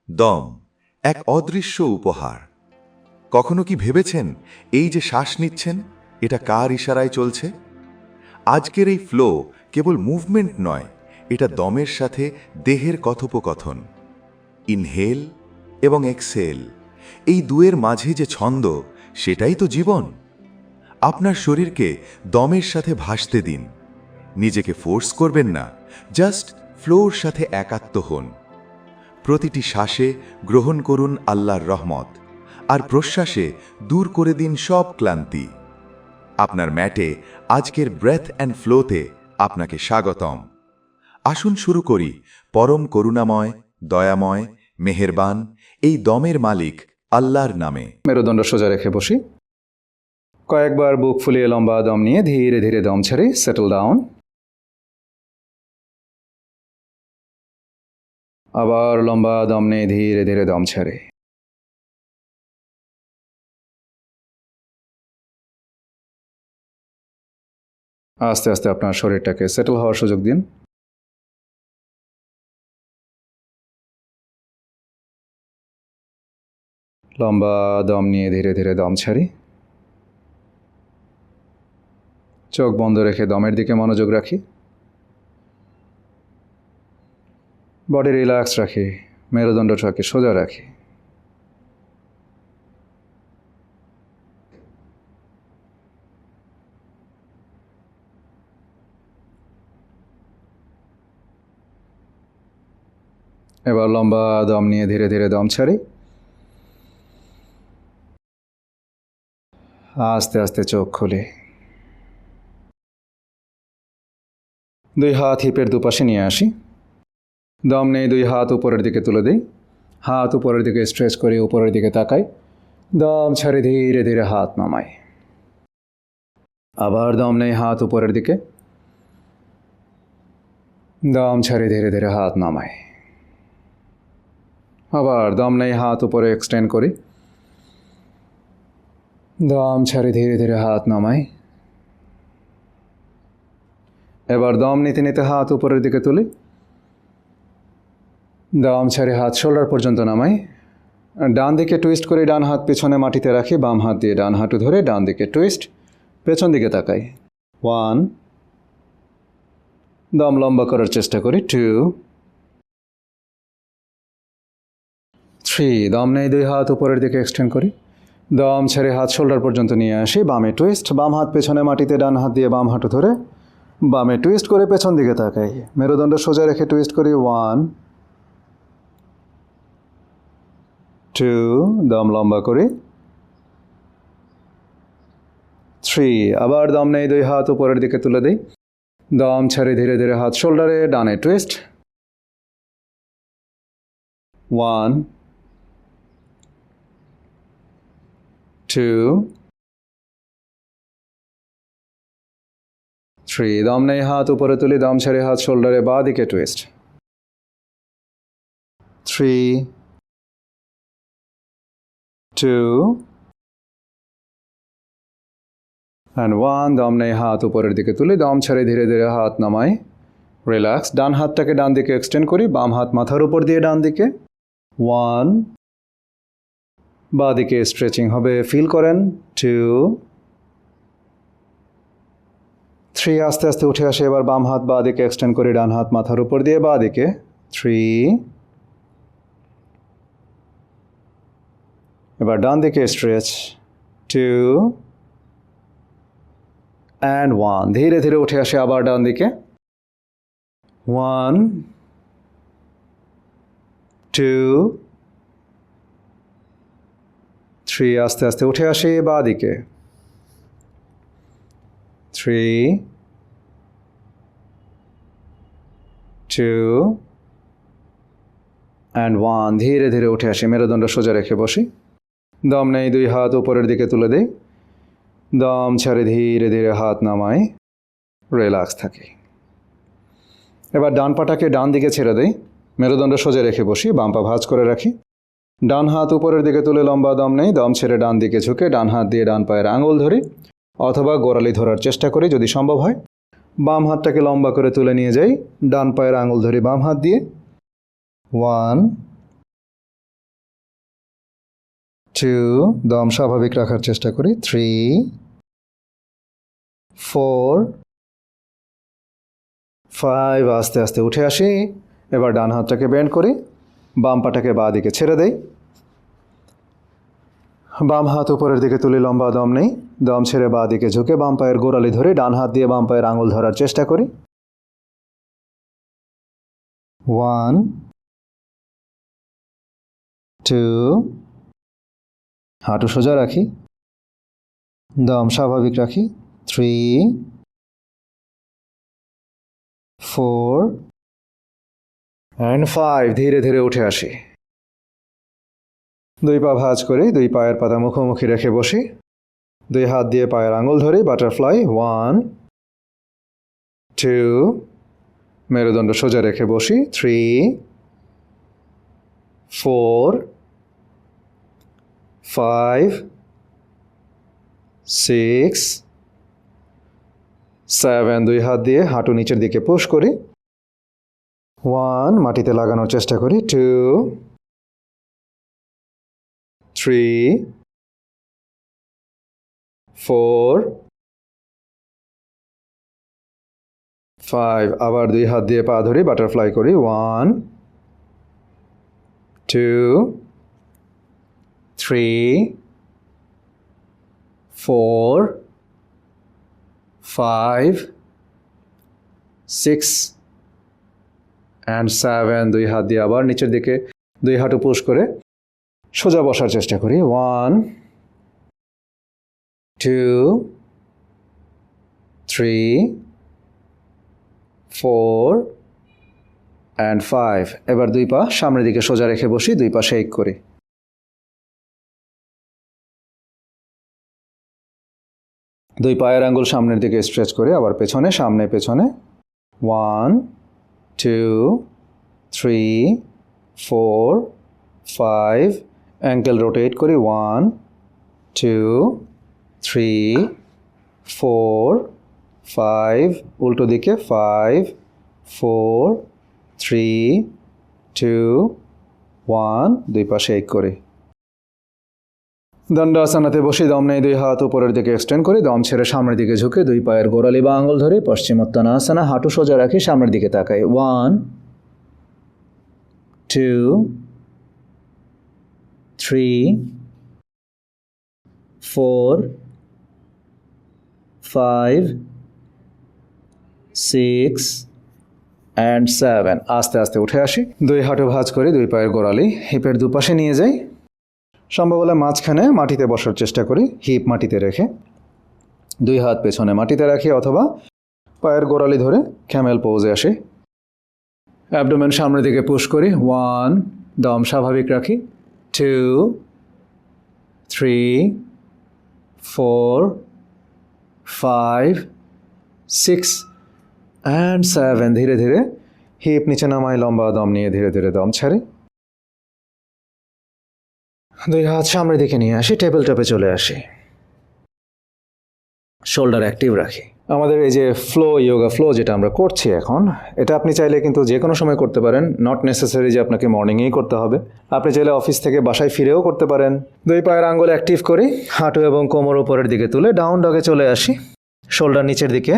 দম এক অদৃশ্য উপহার। কখনো কি ভেবেছেন এই যে শ্বাস নিচ্ছেন এটা কার ইশারায় চলছে? আজকের এই ফ্লো কেবল মুভমেন্ট নয়, এটা দমের সাথে দেহের কথোপকথন। ইনহেল এবং এক্সহেল, এই দুয়ের মাঝে যে ছন্দ, সেটাই তো জীবন। আপনার শরীরকে দমের সাথে ভাসতে দিন। নিজেকে ফোর্স করবেন না, জাস্ট ফ্লোর সাথে একাত্ম হন। প্রতিটি শ্বাসে গ্রহণ করুন আল্লাহর রহমত, আর প্রশ্বাসে দূর করে দিন সব ক্লান্তি। আপনার ম্যাটে আজকের ব্রেথ অ্যান্ড ফ্লোতে আপনাকে স্বাগতম। আসুন শুরু করি পরম করুণাময়, দয়াময়, মেহেরবান এই দমের মালিক আল্লাহর নামে। মেরুদণ্ড সোজা রেখে বসি। কয়েকবার বুক ফুলিয়ে লম্বা দম নিয়ে ধীরে ধীরে দম ছেড়ে সেটেল ডাউন। আবার লম্বা দম নিয়ে ধীরে ধীরে দম ছেড়ে। আস্তে আস্তে আপনার শরীরটাকে সেটেল হওয়ার সুযোগ দিন। লম্বা দম নিয়ে ধীরে ধীরে দম ছাড়ি। চোখ বন্ধ রেখে দমের দিকে মনোযোগ রাখি। বডি রিল্যাক্স রাখি, মেরুদণ্ডটাকে সোজা রাখি। এবার লম্বা দম নিয়ে ধীরে ধীরে দম ছাড়ি। আস্তে আস্তে চোখ খুলি। দুই হাত হিপের দুপাশে নিয়ে আসি। দম নেই, দুই হাত উপরের দিকে তুলে দিই। হাত উপরের দিকে স্ট্রেচ করে উপরের দিকে তাকাই। দম ছাড়ি ধীরে ধীরে হাত নামাই। আবার দম নেই, হাত উপরের দিকে। দম ছাড়ি ধীরে ধীরে হাত নামাই। আবার দম নেই, হাত উপরে এক্সটেন্ড করি। দম ছাড়ি ধীরে ধীরে হাত নামাই। এবার দম নিতে নিতে হাত উপরের দিকে তুলি। দম ছাড়ি হাত শোল্ডার পর্যন্ত নামাই। ডান দিকে টুইস্ট করে ডান হাত পেছনে মাটিতে রাখি। বাম হাত দিয়ে ডান হাঁটু ধরে ডান দিকে টুইস্ট, পেছন দিকে তাকাই। 1, দম লম্বা করার চেষ্টা করি। 2, 3, দম নেই, দুই হাত উপরের দিকে এক্সটেন্ড করি। দম ছেড়ে হাত শোল্ডার পর্যন্ত নিয়ে আসি। বামে টুইস্ট, বাম হাত পেছনে মাটিতে ডান হাত দিয়ে বাম হাঁটু ধরে বামে টুইস্ট করে পেছন দিকে তাকাই। মেরুদণ্ড সোজা রেখে টুইস্ট করি। 1, 2, দম লম্বা করি। 3, আবার দম নেই, দুই হাত উপরের দিকে তুলে দিই। দম ছেড়ে ধীরে ধীরে হাত শোল্ডারে ডানে টুইস্ট। 1, 2, 3, দম নেই, হাত উপরে তুলি। দম ছেড়ে হাত শোল্ডারে বাঁ দিকে টুইস্ট। 3, 2, and 1, দম নেই, হাত উপরের দিকে তুলি। দম ছেড়ে ধীরে ধীরে হাত নামাই। রিল্যাক্স। ডান হাতটাকে ডান দিকে এক্সটেন্ড করি। বাম হাত মাথার উপর দিয়ে ডান দিকে। 1, বাঁ দিকে স্ট্রেচিং হবে, ফিল করেন। 2, 3, আস্তে আস্তে উঠে আসে। এবার বাম হাত বাঁ দিকে এক্সটেন্ড করি, ডান হাত মাথার উপর দিয়ে বাঁ দিকে। 3, এবার ডান দিকে স্ট্রেচ। 2, and 1, ধীরে ধীরে উঠে আসে আবার ডান দিকে। 1, 2, 3, আস্তে আস্তে উঠে আসে বাঁ দিকে। 3, 2, and 1, ধীরে ধীরে উঠে আসি। মেরুদণ্ড সোজা রেখে বসি। দম নেই, দুই হাত উপরের দিকে তুলে দিই। দম ছাড়ে ধীরে ধীরে হাত নামাই। রিল্যাক্স থাকি। এবার ডান পাটাকে ডান দিকে ছেড়ে দেই। মেরুদণ্ড সোজা রেখে বসি। বাম পা ভাঁজ করে রাখি। ডান হাত উপরের দিকে তুলে লম্বা দম নেই। দম ছেড়ে ডান দিকে ঝুঁকে ডান হাত দিয়ে ডান পায়ের আঙুল ধরি অথবা গোড়ালি ধরার চেষ্টা করি যদি সম্ভব হয়। বাম হাতটাকে লম্বা করে তুলে নিয়ে যাই। ডান পায়ের আঙুল ধরি বাম হাত দিয়ে। 1, 2, দম স্বাভাবিক রাখার চেষ্টা করি, 3, 4, 5, আস্তে আস্তে উঠে আসি। এবার ডান হাতটাকে বেন্ড করি, বাম পাটাকে বাঁ দিকে ছেড়ে দেই, বাম হাত উপরের দিকে তুলি, লম্বা দম নেই, দম ছেড়ে বাঁ দিকে ঝুঁকে বাম পায়ের গোড়ালি ধরে ডান হাত দিয়ে বাম পায়ের আঙুল ধরার চেষ্টা করি। 1, 2, হাঁটু সোজা রাখি, দম স্বাভাবিক রাখি, 3, 4 and 5, ধীরে ধীরে উঠে আসি। দুই পা ভাঁজ করে দুই পায়ের পাতা মুখোমুখি রেখে বসি, দুই হাত দিয়ে পায়ের আঙুল ধরি, বাটারফ্লাই, 1, 2, মেরুদণ্ড সোজা রেখে বসি, 3, 4, 5, 6, 7, দুই হাত দিয়ে হাঁটু নিচের দিকে পুশ করি, 1, মাটিতে লাগানোর চেষ্টা করি, 2, 3, 4, 5, আবার দুই হাত দিয়ে পা ধরি, বাটারফ্লাই করি, 1, 2, 3, 4, 5, 6 and 7, দুই হাত দিয়ে আবার নিচের দিকে দুই হাঁটু পুশ করে সোজা বসার চেষ্টা করি, 1, 2, 3, 4 and 5, এবার দুই পা সামনের দিকে সোজা রেখে বসি, দুই পা শেক করি, দুই পায়ের আঙ্গুল সামনের দিকে স্ট্রেচ করে আবার পেছনে, সামনে পেছনে, 1, 2, 3, 4, 5, অ্যাঙ্কেল রোটেট করি, 1, 2, 3, 4, 5, উল্টো দিকে, 5, 4, 3, 2, 1, দুই পা শেক করি। দণ্ডাসনাতে বসে দম নেই, দুই হাত উপরের দিকে এক্সটেন্ড করি, দম ছেড়ে সামনের দিকে ঝুঁকে দুই পায়ের গোড়ালি বা আঙুল ধরে পশ্চিমোত্তানাসনা, হাঁটু সোজা রাখি, সামনের দিকে তাকাই, 1, 2, 3, 4, 5, 6 and 7, আস্তে আস্তে উঠে আসি, দুই হাঁটু ভাঁজ করি, দুই পায়ের গোড়ালি হিপের দুপাশে নিয়ে যাই, সম্ভব হলে মাঝখানে মাটিতে বসার চেষ্টা করি, হিপ মাটিতে রেখে, দুই হাত পেছনে মাটিতে রাখি অথবা পায়ের গোড়ালি ধরে ক্যামেল পোজে আসি, অ্যাবডোমেন সামনের দিকে পুশ করি, 1, দম স্বাভাবিক রাখি, 2, 3, 4, 5, 6 and 7, ধীরে ধীরে হিপ নিচে নামাই, লম্বা দম নিয়ে ধীরে ধীরে দম ছাড়ি, দুই হাত সামনের দিকে নিয়ে আসি, টেবিল টপে চলে আসি, শোল্ডার অ্যাক্টিভ রাখি। আমাদের এই যে যোগা ফ্লো যেটা আমরা করছি এখন, এটা আপনি চাইলে কিন্তু যে কোনো সময় করতে পারেন, নট নেসেসারি যে আপনাকে মর্নিংয়েই করতে হবে, আপনি চাইলে অফিস থেকে বাসায় ফিরেও করতে পারেন। দুই পায়ের আঙ্গুল অ্যাক্টিভ করি, হাঁটু এবং কোমর উপরের দিকে তুলে ডাউন ডগে চলে আসি, শোল্ডার নিচের দিকে,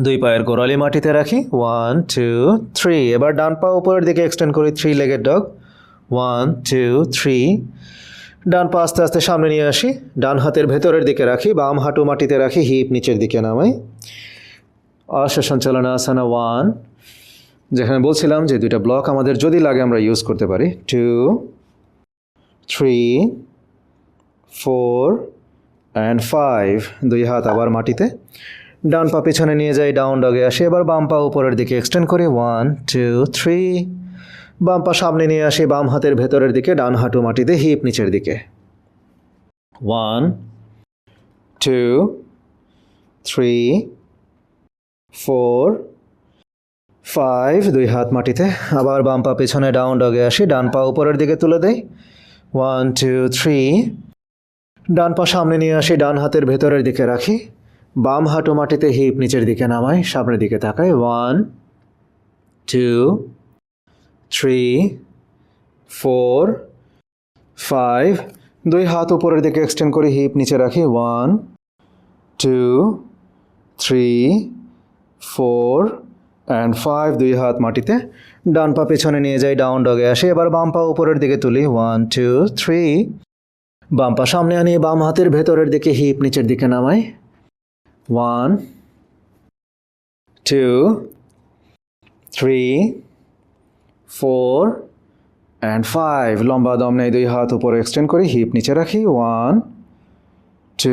দুই পায়ের গোড়ালি মাটিতে রাখি, 1, 2, 3, এবার ডান পা উপরের দিকে এক্সটেন্ড করি, 3 লেগেড ডগ, 1, 2, 3, ডান পা আস্তে আস্তে সামনে নিয়ে আসি, ডান হাতের ভেতরের দিকে রাখি, বাম হাঁটু মাটিতে রাখি, হিপ নিচের দিকে নামাই, অশ্বসঞ্চালনাসনা 1, যেখানে বলছিলাম যে দুইটা ব্লক আমাদের যদি লাগে আমরা ইউজ করতে পারি, 2, 3, 4 and 5, দুই হাত আবার মাটিতে, ডান পা পিছনে নিয়ে যাই, ডাউন ডগে আসি, এবার বাম পা উপরের দিকে এক্সটেন্ড করি, 1, 2, 3, বাম পা সামনে নিয়ে আসি, বাম হাতের ভেতরের দিকে, ডান হাঁটু মাটিতে, হিপ নিচের দিকে, 1, 2, 3, 4, 5, দুই হাত মাটিতে, আবার বাম পা পেছনে ডাউন ডগে আসি, ডান পা উপরের দিকে তুলে দেই, 1, 2, 3, ডান পা সামনে নিয়ে আসি, ডান হাতের ভেতরের দিকে রাখি, বাম হাঁটু মাটিতে, হিপ নিচের দিকে নামাই, সামনের দিকে তাকাই, 1, 2, 3, 4, 5, দুই হাত উপরের দিকে এক্সটেন্ড করে হিপ নিচে রাখি 1 2 3 4 অ্যান্ড 5 দুই হাত মাটিতে ডান পা পেছনে নিয়ে যাই ডাউন ডগে আসি এবার বাম পা উপরের দিকে তুলি 1 2 3 বাম পা সামনে আনি বাম হাতের ভেতরের দিকে হিপ নিচের দিকে নামাই 1 2 3 4 অ্যান্ড 5 লম্বা দম নেই দুই হাত উপরে এক্সটেন্ড করি হিপ নিচে রাখি 1 2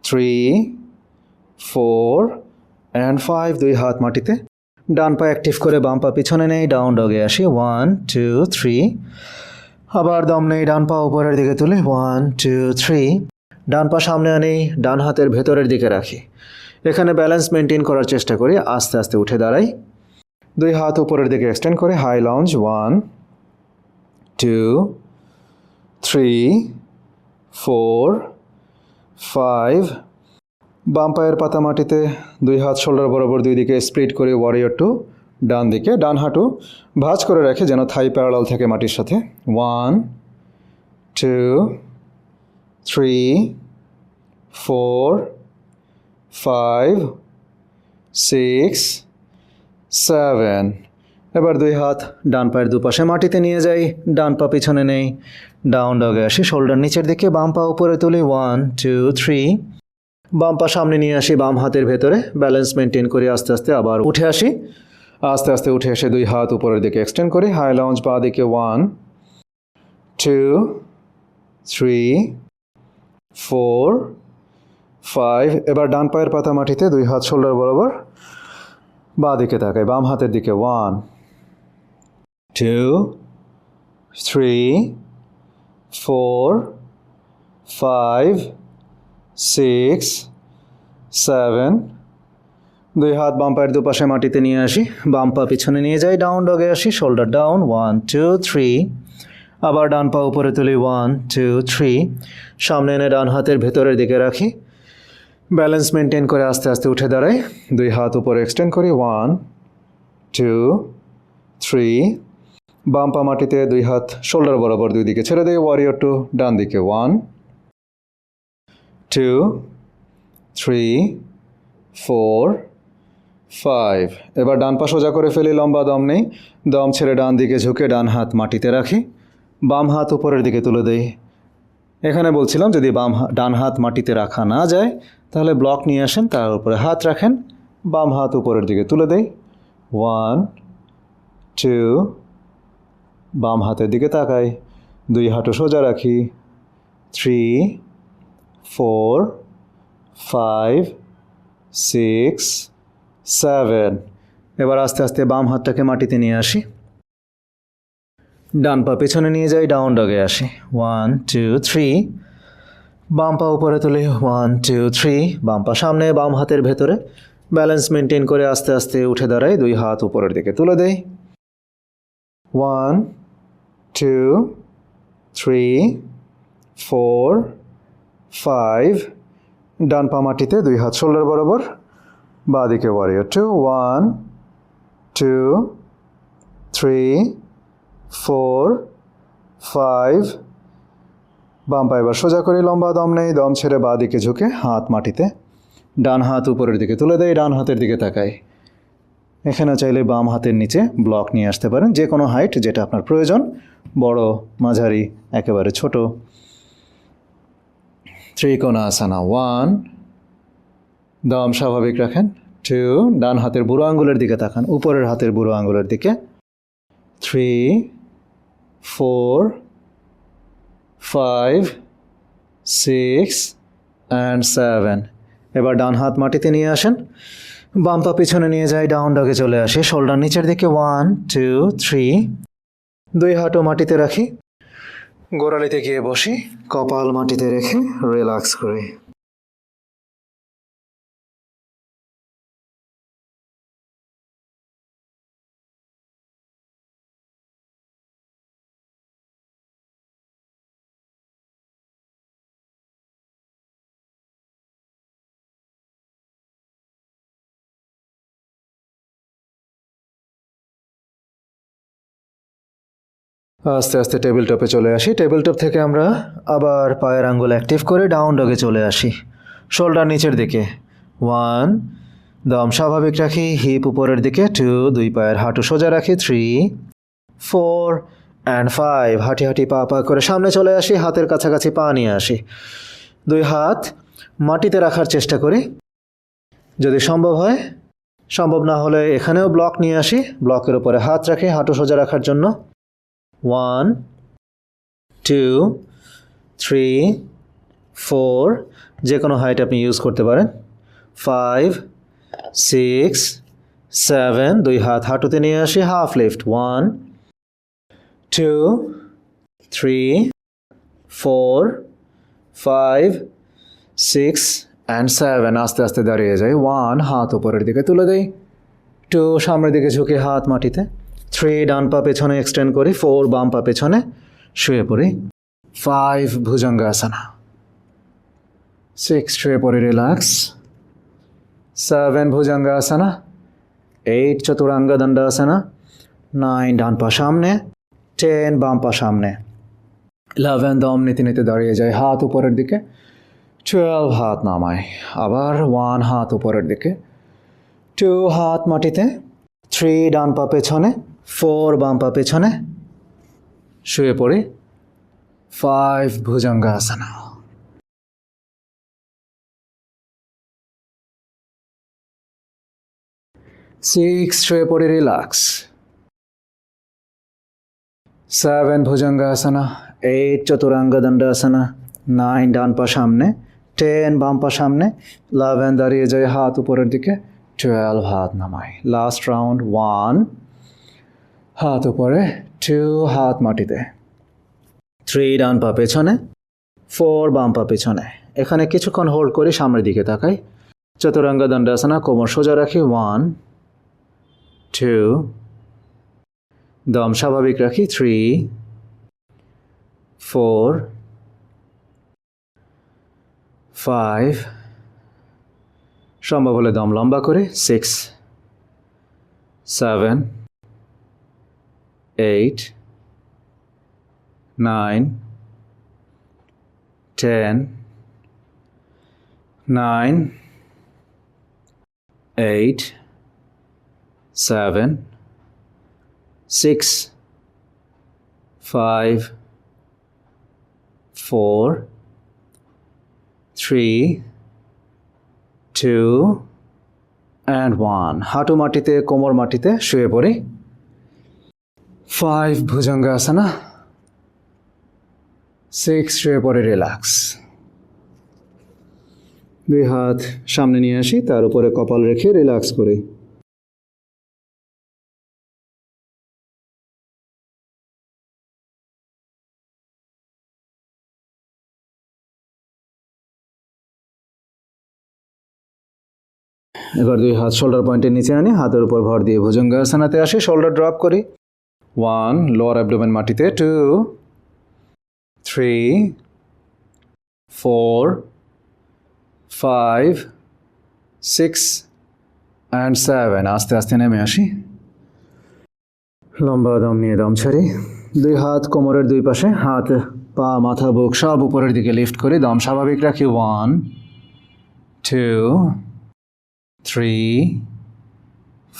3 4 অ্যান্ড 5 দুই হাত মাটিতে ডান পা অ্যাক্টিভ করে বাম পা পিছনে নেই ডাউন ডগে আসি 1 2 3 আবার দম নেই ডান পা উপরের দিকে তুলি 1 2 3 ডান পা সামনে আনি ডান হাতের ভেতরের দিকে রাখি এখানে ব্যালেন্স মেনটেন করার চেষ্টা করি আস্তে আস্তে উঠে দাঁড়াই দুই হাত উপরের দিকে এক্সটেন্ড করে হাই লঞ্জ 1 2 3 4 5 বাম পায়ের পাতা মাটিতে দুই হাত শোল্ডার বরাবর দুই দিকে স্প্লিট করে ওয়ারিয়র 2 ডান দিকে ডান হাঁটু ভাঁজ করে রাখে যেন থাই প্যারালাল থাকে মাটির সাথে 1 2 3 4 5 6 7 এবার দুই হাত ডান পায়ের দুপাশে মাটিতে নিয়ে যাই ডান পা পিছনে নেই ডাউন ডগে আসি শোল্ডার নিচের দিকে বাম পা উপরে তুলি 1 2 3 বাম পা সামনে নিয়ে আসি বাম হাতের ভেতরে ব্যালেন্স মেনটেন করে আস্তে আস্তে আবার উঠে আসি আস্তে আস্তে উঠে এসে দুই হাত উপরের দিকে এক্সটেন্ড করি হাই লঞ্জ পা দিকে 1 2 3 4 5 এবার ডান পায়ের পাতা মাটিতে দুই হাত শোল্ডার বরাবর বাঁ দিকে তাকাই বাম হাতের দিকে 1 2 3 4 5 6 7 দুই হাত বাম পায়ের দুপাশে মাটিতে নিয়ে আসি বাম পা পিছনে নিয়ে যাই ডাউন ডগে আসি শোল্ডার ডাউন 1 2 3 আবার ডান পা উপরে তুলি 1 2 3 সামনে এনে ডান হাতের ভেতরের দিকে রাখি ব্যালেন্স মেনটেন করে আস্তে আস্তে উঠে দাঁড়াই দুই হাত উপরে এক্সটেন্ড করি 1 2 3 বাম পা মাটিতে দুই হাত শোল্ডার বরাবর দুই দিকে ছেড়ে দেয় ওয়ারিয়র 2 ডান দিকে 1 2 3 4 5 এবার ডান পা সোজা করে ফেলি লম্বা দম নেই দম ছেড়ে ডান দিকে ঝুঁকে ডান হাত মাটিতে রাখি বাম হাত উপরের দিকে তুলে দেই এখানে বলছিলাম যদি ডান হাত মাটিতে রাখা না যায় তাহলে ব্লক নিয়ে আসেন তার উপরে হাত রাখেন বাম হাত উপরের দিকে তুলে দেই 1 2 বাম হাতের দিকে তাকাই দুই হাঁটু সোজা রাখি 3 4 5 6 7 এবার আস্তে আস্তে বাম হাতটাকে মাটিতে নিয়ে আসি ডান পা পেছনে নিয়ে যাই ডাউন ডগে আসি 1 2 3 বাম পা উপরে তুলি 1 2 3 বাম পা সামনে বাম হাতের ভেতরে ব্যালেন্স মেনটেন করে আস্তে আস্তে উঠে দাঁড়াই দুই হাত উপরের দিকে তুলে দেই 1 2 3 4 5 ডান পা মাটিতে দুই হাত শোল্ডার বরাবর বাঁ দিকে ওয়ারিয়র 2 1 2 3 4 5 বাম পা এবার সোজা করে লম্বা দম নেই দম ছেড়ে বাঁ দিকে ঝুঁকে হাত মাটিতে ডান হাত উপরের দিকে তুলে দেয় ডান হাতের দিকে তাকাই এখানে চাইলে বাম হাতের নিচে ব্লক নিয়ে আসতে পারেন যে কোনো হাইট যেটা আপনার প্রয়োজন বড় মাঝারি একেবারে ছোট ত্রিকোণাসনা 1 দম স্বাভাবিক রাখেন 2 ডান হাতের বুড়ো আঙ্গুলের দিকে তাকান উপরের হাতের বুড়ো আঙ্গুলের দিকে 3 4 5 6 অ্যান্ড 7 এবার ডান হাত মাটিতে নিয়ে আসেন বাম পা পিছনে নিয়ে যাই ডাউন ডগে চলে আসে শোল্ডার নিচের দিকে 1 2 3 দুই হাঁটু মাটিতে রাখি গোড়ালিতে গিয়ে বসি কপাল মাটিতে রেখে রিল্যাক্স করি আস্তে আস্তে টেবিল টপে চলে আসি। টেবিল টপ থেকে আমরা আবার পায়ের আঙ্গুল অ্যাক্টিভ করে ডাউন ডগে চলে আসি। শোল্ডার নিচের দিকে 1, দম স্বাভাবিক রাখি, হিপ উপরের দিকে 2, দুই পায়ের হাঁটু সোজা রাখি 3, 4 অ্যান্ড 5। হাঁটি হাঁটি পা পা করে সামনে চলে আসি, হাতের কাছাকাছি পা নিয়ে আসি। দুই হাত মাটিতে রাখার চেষ্টা করি যদি সম্ভব হয়। সম্ভব না হলে এখানেও ব্লক নিয়ে আসি, ব্লকের উপরে হাত রাখি হাঁটু সোজা রাখার জন্য। 1, 2, 3, 4, যে কোনো হাইট আপনি ইউজ করতে পারেন। 5, 6, 7, দুই হাত হাঁটুতে নিয়ে আসি, হাফ লিফট। 1, 2, 3, 4, 5, 6 অ্যান্ড 7। আস্তে আস্তে দাঁড়িয়ে যাই। 1, হাত উপরের দিকে তুলে দেই। 2, সামনের দিকে ঝুঁকে হাত মাটিতে। 3, ডান পা পেছনে এক্সটেন্ড করি। 4, বাম পা পেছনে শুয়ে পড়ি। 5, ভুজঙ্গাসনা। 6, শুয়ে পড়ি, রিল্যাক্স। 7, ভুজঙ্গাসনা। 8, চতুরাঙ্গ দণ্ডাসনা। 9, ডান পা সামনে। 10, বাম পা সামনে। 11, দম নিতে নিতে দাঁড়িয়ে যায়, হাত উপরের দিকে। 12, হাত নামায়। আবার 1, হাত উপরের দিকে। 2, হাত মাটিতে। 3, ডান পা পেছনে। 4, বাম পা পেছনে শুয়ে পড়ি। 5, ভুজঙ্গাসনা। 6, শুয়ে পড়ি, রিল্যাক্স। 7, ভুজঙ্গাসনা। 8, চতুরাঙ্গ দণ্ডাসনা। 9, ডান পা সামনে। 10, বাম পা সামনে। 11, দাঁড়িয়ে যায়, হাত উপরের দিকে। 12, হাত নামাই। Last round. 1, হাত উপরে। 2, হাত মাটিতে। 3, ডান পা পেছনে। 4, বাম পা পেছনে। এখানে কিছুক্ষণ হোল্ড করি, সামনের দিকে তাকাই। চতুরাঙ্গ দণ্ডাসনা, কোমর সোজা রাখি। 1, 2, দম স্বাভাবিক রাখি। 3, 4, 5, সম্ভব হলে দম লম্বা করে। 6, 7, 8, 9, 10, 9, 8, 7, 6, 5, 4, 3, 2 অ্যান্ড 1। হাঁটু মাটিতে, কোমর মাটিতে শুয়ে পড়ি। 5, ভুজঙ্গাসনা। 6, শুয়ে পড়ে, রিল্যাক্স। দুই হাত সামনে নিয়ে আসি, তার উপরে কপাল রেখে রিল্যাক্স করি। এবার দুই হাত শোল্ডার পয়েন্টের নিচে আনি, হাতের উপর ভর দিয়ে ভুজঙ্গাসনাতে আসি। শোল্ডার ড্রপ করি। 1, লোয়ার অ্যাবডোমেন মাটিতে। 2, 3, 4, 5, 6 অ্যান্ড 7। আস্তে আস্তে নেমে আসি। লম্বা দম নিয়ে দম ছাড়ি। দুই হাত কোমরের দুই পাশে, হাত পা মাথা বুক সব উপরের দিকে লিফট করি। দম স্বাভাবিক রাখি। 1, 2, 3,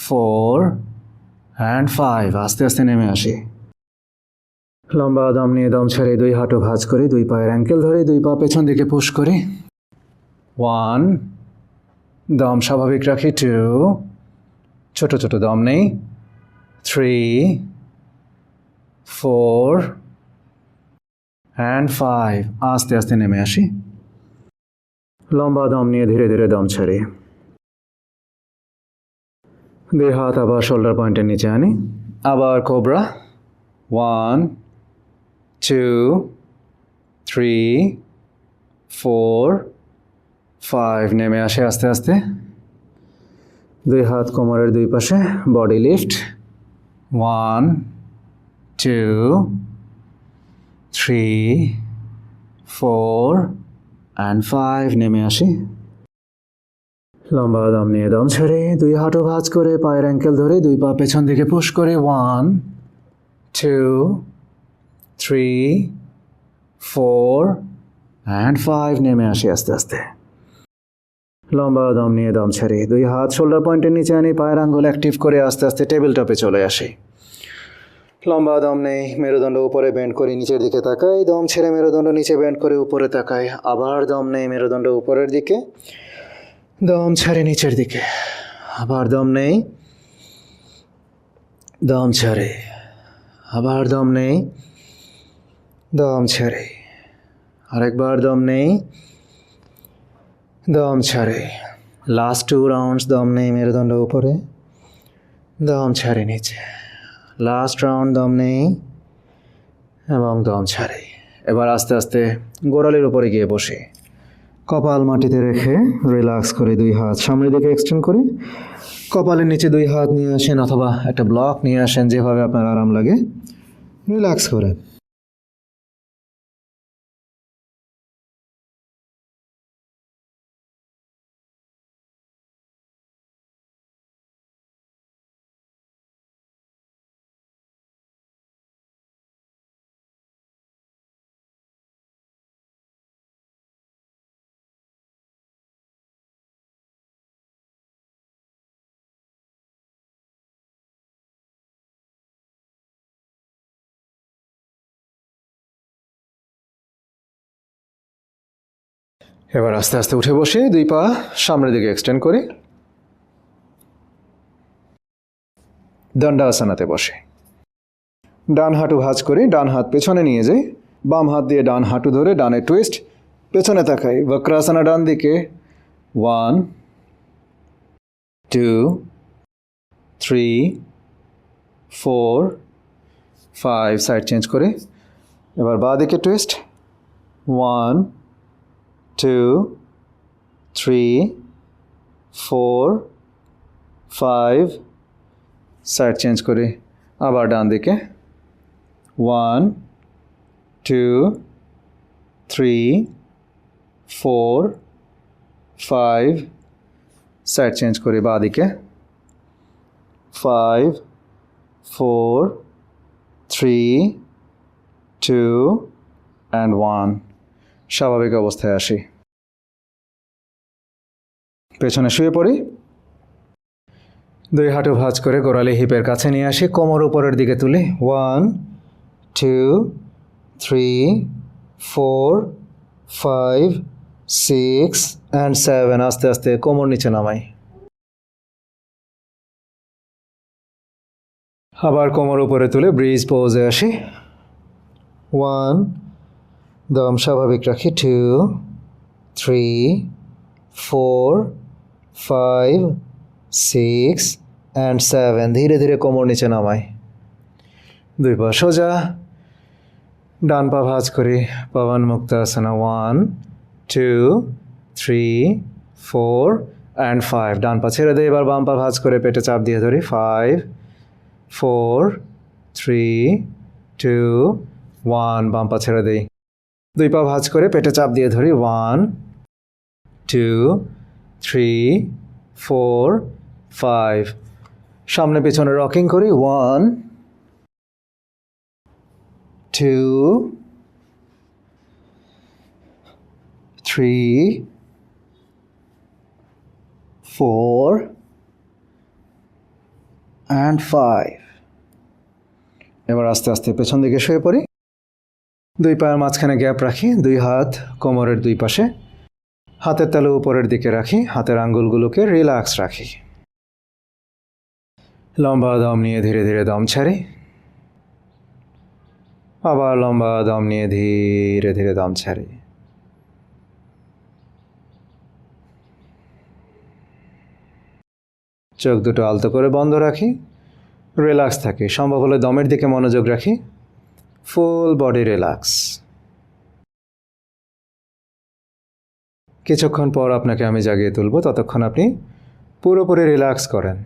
4 অ্যান্ড 5। আস্তে আস্তে নেমে আসি। লম্বা দম নিয়ে দম ছেড়ে দুই হাঁটু ভাঁজ করি, দুই পায়ের অ্যাঙ্কেল ধরে দুই পা পেছন দিকে পুশ করি। 1, দম স্বাভাবিক রাখি। 2, ছোট ছোট দম নেই। 3, 4 অ্যান্ড 5। আস্তে আস্তে নেমে আসি। লম্বা দম নিয়ে ধীরে ধীরে দম ছাড়ি। দুই হাত আবার শোল্ডার পয়েন্টের নিচে আনি। আবার কোবরা। 1, 2, 3, 4, 5। নেমে আসে আস্তে আস্তে। দুই হাত কোমরের দুই পাশে, বডি লিফট। 1, 2, 3, 4 অ্যান্ড 5। নেমে আসি। লম্বা দম নিয়ে দম ছেড়ে দুই হাঁটু ভাঁজ করে পায়ের অ্যাঙ্কেল ধরে দুই পা পেছন দিকে পুশ করে। 1, 2, 3, 4 অ্যান্ড 5 নেমে আসি আস্তে আস্তে। লম্বা দম নিয়ে দম ছাড়ি, দুই হাত শোল্ডার পয়েন্টের নিচে আনি, পায়ের আঙ্গুল অ্যাক্টিভ করে আস্তে আস্তে টেবিল টপে চলে আসি। লম্বা দম নেই, মেরুদণ্ড উপরে বেন্ড করি, নিচের দিকে তাকাই, দম ছেড়ে মেরুদণ্ড নিচে বেন্ড করে উপরে তাকাই, আবার দম নেই, মেরুদণ্ড উপরের দিকে, দম ছাড়ে নিচের দিকে, আবার দম নেই, দম ছাড়ে, আবার দম নেই, দম ছাড়ে, আরেকবার দম নেই, দম ছাড়ে। লাস্ট 2 রাউন্ডস দম নেই, মেরুদণ্ড উপরে, দম ছাড়ে নিচে, লাস্ট রাউন্ড দম নেই এবং দম ছাড়ে। এবার আস্তে আস্তে গোড়ালির উপরে গিয়ে বসে কপাল মাটিতে রেখে রিল্যাক্স করে দুই হাত সামনের দিকে এক্সটেন্ড করে কপালের নিচে দুই হাত নিয়ে আসেন অথবা একটা ব্লক নিয়ে আসেন, যেভাবে আপনার আরাম লাগে, রিল্যাক্স করেন। এবার আস্তে আস্তে উঠে বসে দুই পা সামনের দিকে এক্সটেন্ড করে দণ্ডাসনাতে বসে ডান হাঁটু ভাঁজ করে ডান হাত পেছনে নিয়ে যাই, বাম হাত দিয়ে ডান হাঁটু ধরে ডানে টুইস্ট, পেছনে তাকাই, বক্রাসনা ডান দিকে, 1 2 3 4 5, সাইড চেঞ্জ করে এবার বাঁ দিকে টুইস্ট, 1 2 3 4 5, সাইড চেঞ্জ করে আবার ডান দিকে, 1 2 3 4 5, সাইড চেঞ্জ করে বাঁ দিকে, 5 4 3 2 অ্যান্ড 1, স্বাভাবিক অবস্থায় আসি। পেছনে শুয়ে পড়ি, দুই হাঁটু ভাঁজ করে গোড়ালি হিপের কাছে নিয়ে আসি, কোমর উপরের দিকে তুলি, 1 2 3 4 5 6 অ্যান্ড 7, আস্তে আস্তে কোমর নিচে নামাই, আবার কোমর উপরে তুলে ব্রিজ পোজে আসি, 1 দম স্বাভাবিক রাখি, 2 3 4 5 6 অ্যান্ড 7, ধীরে ধীরে কোমর নিচে নামাই, দুই পা সোজা, ডান পা ভাঁজ করি, পবন মুক্তাসনা, 1 2 3 4 অ্যান্ড 5, ডান পা ছেড়ে দিই, এবার বাম পা ভাঁজ করে পেটে চাপ দিয়ে ধরি, 5 4 3 2 1, বাম পা ছেড়ে দিই, দুই পা ভাঁজ করে পেটে চাপ দিয়ে ধরি, 1 2 3 4 5, সামনে পিছনে রকিং করি, 1 2 3 4 অ্যান্ড 5। এবার আস্তে আস্তে পেছন দিকে শুয়ে পড়ি, দুই পায়ের মাঝখানে গ্যাপ রাখি, দুই হাত কোমরের দুই পাশে, হাতের তালু উপরের দিকে রাখি, হাতের আঙ্গুলগুলোকে রিল্যাক্স রাখি। লম্বা দম নিয়ে ধীরে ধীরে দম ছাড়ি, আবার লম্বা দম নিয়ে ধীরে ধীরে দম ছাড়ি। চোখ দুটো আলতো করে বন্ধ রাখি, রিল্যাক্স থাকি, সম্ভব হলে দমের দিকে মনোযোগ রাখি, ফুল বডি রিল্যাক্স। কিছুক্ষণ পর আপনাকে আমি জাগিয়ে তুলব, ততক্ষণ আপনি পুরোপুরি রিল্যাক্স করেন।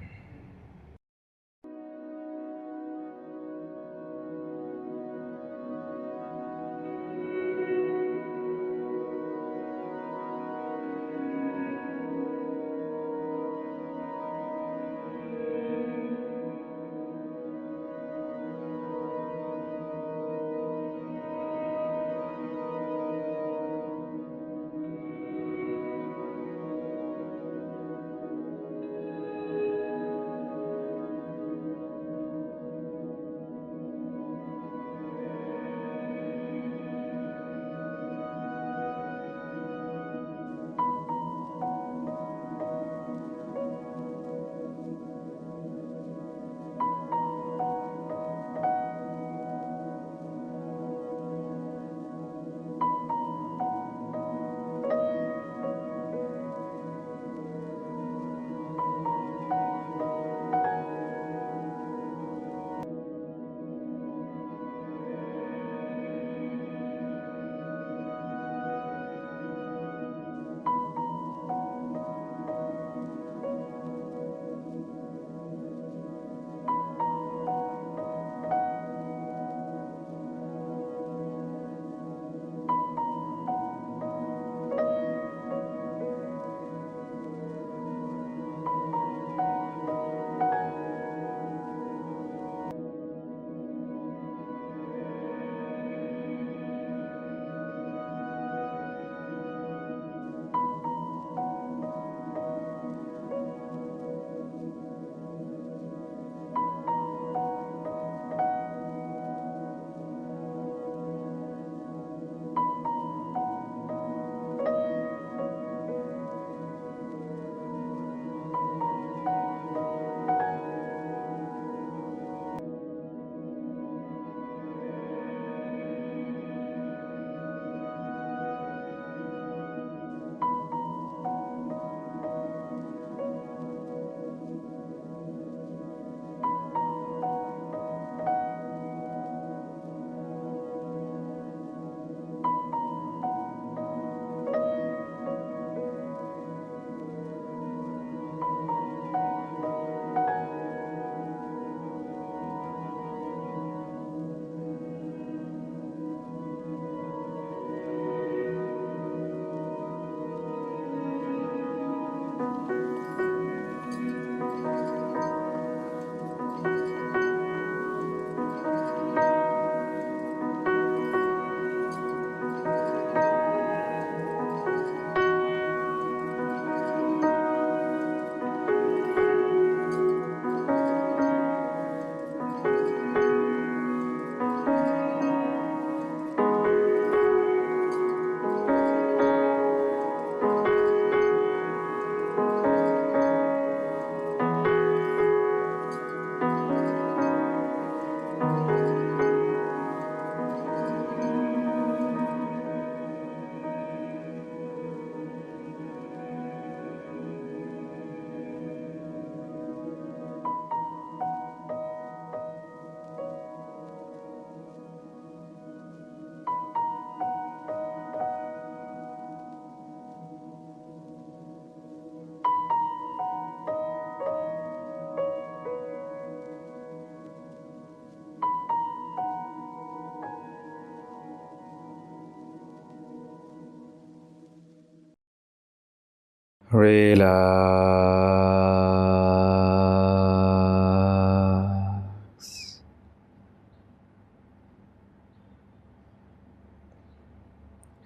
রিল্যাক্স।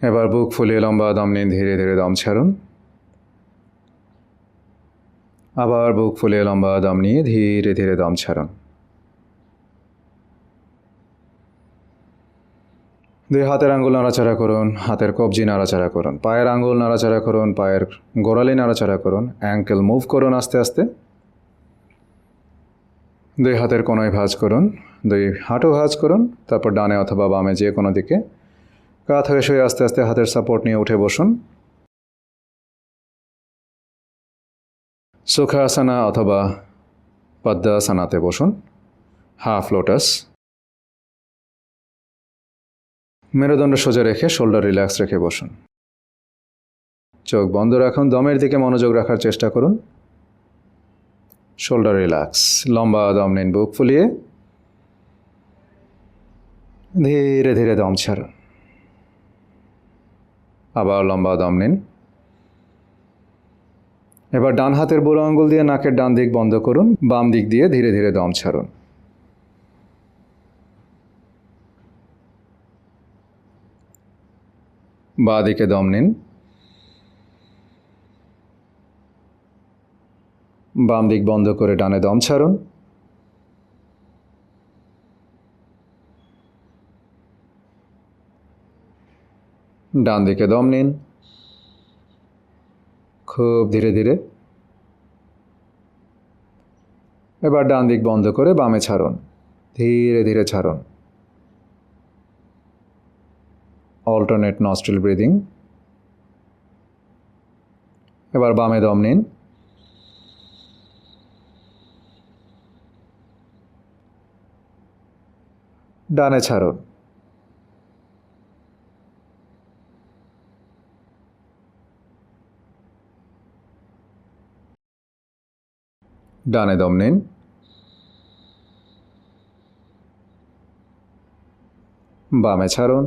এবার বুক ফুলিয়ে লম্বা দম নিন, ধীরে ধীরে দম ছাড়ুন। আবার বুক ফুলিয়ে লম্বা দম নিয়ে ধীরে ধীরে দম ছাড়ুন। দুই হাতের আঙ্গুল নাড়াচাড়া করুন, হাতের কবজি নাড়াচাড়া করুন, পায়ের আঙ্গুল নাড়াচাড়া করুন, পায়ের গোড়ালি নাড়াচাড়া করুন, অ্যাঙ্কেল মুভ করুন আস্তে আস্তে। দুই হাতের কোনায় ভাঁজ করুন, দুই হাঁটু ভাঁজ করুন, তারপর ডানে অথবা বামে যে কোনো দিকে কাত হয়ে শুয়ে আস্তে আস্তে হাতের সাপোর্ট নিয়ে উঠে বসুন। সুখাসনা অথবা পদ্মাসনাতে বসুন, হাফ লোটাস। মেরুদণ্ড সোজা রেখে শোল্ডার রিল্যাক্স রেখে বসুন। চোখ বন্ধ রাখুন, দমের দিকে মনোযোগ রাখার চেষ্টা করুন। শোল্ডার রিল্যাক্স, লম্বা দম নিন বুক ফুলিয়ে, ধীরে ধীরে দম ছাড়ুন। আবার লম্বা দম নিন। এবার ডান হাতের বুড়ো আঙ্গুল দিয়ে নাকের ডান দিক বন্ধ করুন, বাম দিক দিয়ে ধীরে ধীরে দম ছাড়ুন। বাঁ দিকে দম নিন, বাম দিক বন্ধ করে ডানে দম ছাড়ুন। ডান দিকে দম নিন, খুব ধীরে ধীরে। এবার ডান দিক বন্ধ করে বামে ছাড়ুন, ধীরে ধীরে ছাড়ুন। Alternate nostril breathing. এবার বামে দম নিন, ডানে ছাড়ুন। ডানে দম নিন, বামে ছাড়ুন।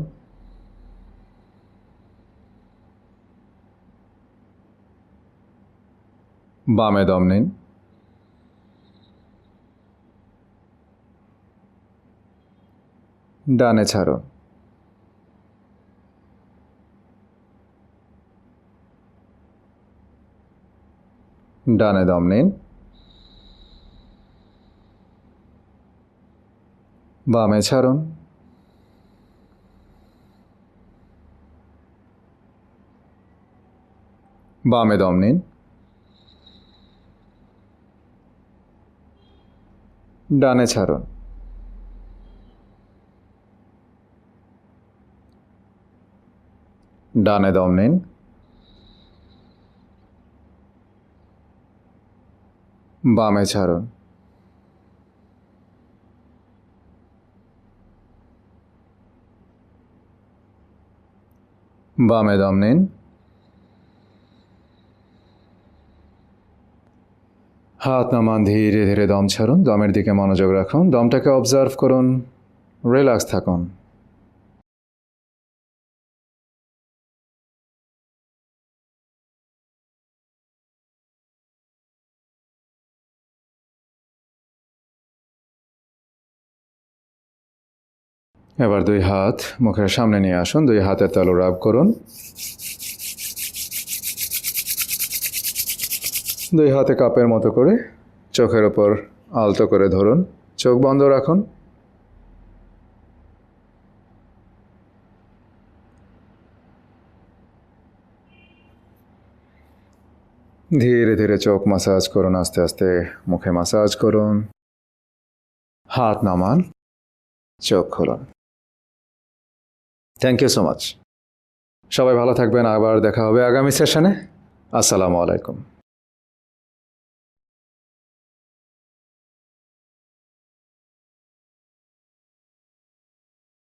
বামে দম নিন, ডানে ছাড়ুন। ডানে দম নিন, বামে ছাড়ুন। বামে দম নিন, ডানে ছাড়ুন। ডানে দম নিন, বামে ছাড়ুন। বামে দম নিন, হাত নামান, ধীরে ধীরে দম ছাড়ুন। দমের দিকে মনোযোগ রাখুন, দমটাকে অবজার্ভ করুন, রিল্যাক্স থাকুন। এবার দুই হাত মুখের সামনে নিয়ে আসুন, দুই হাতের তালু রাব করুন। দুই হাতে কাপের মতো করে চোখের ওপর আলতো করে ধরুন, চোখ বন্ধ রাখুন। ধীরে ধীরে চোখ মাসাজ করুন, আস্তে আস্তে মুখে মাসাজ করুন। হাত নামান, চোখ খুলুন। Thank you so much. সবাই ভালো থাকবেন, আবার দেখা হবে আগামী সেশনে। আসসালামু আলাইকুম।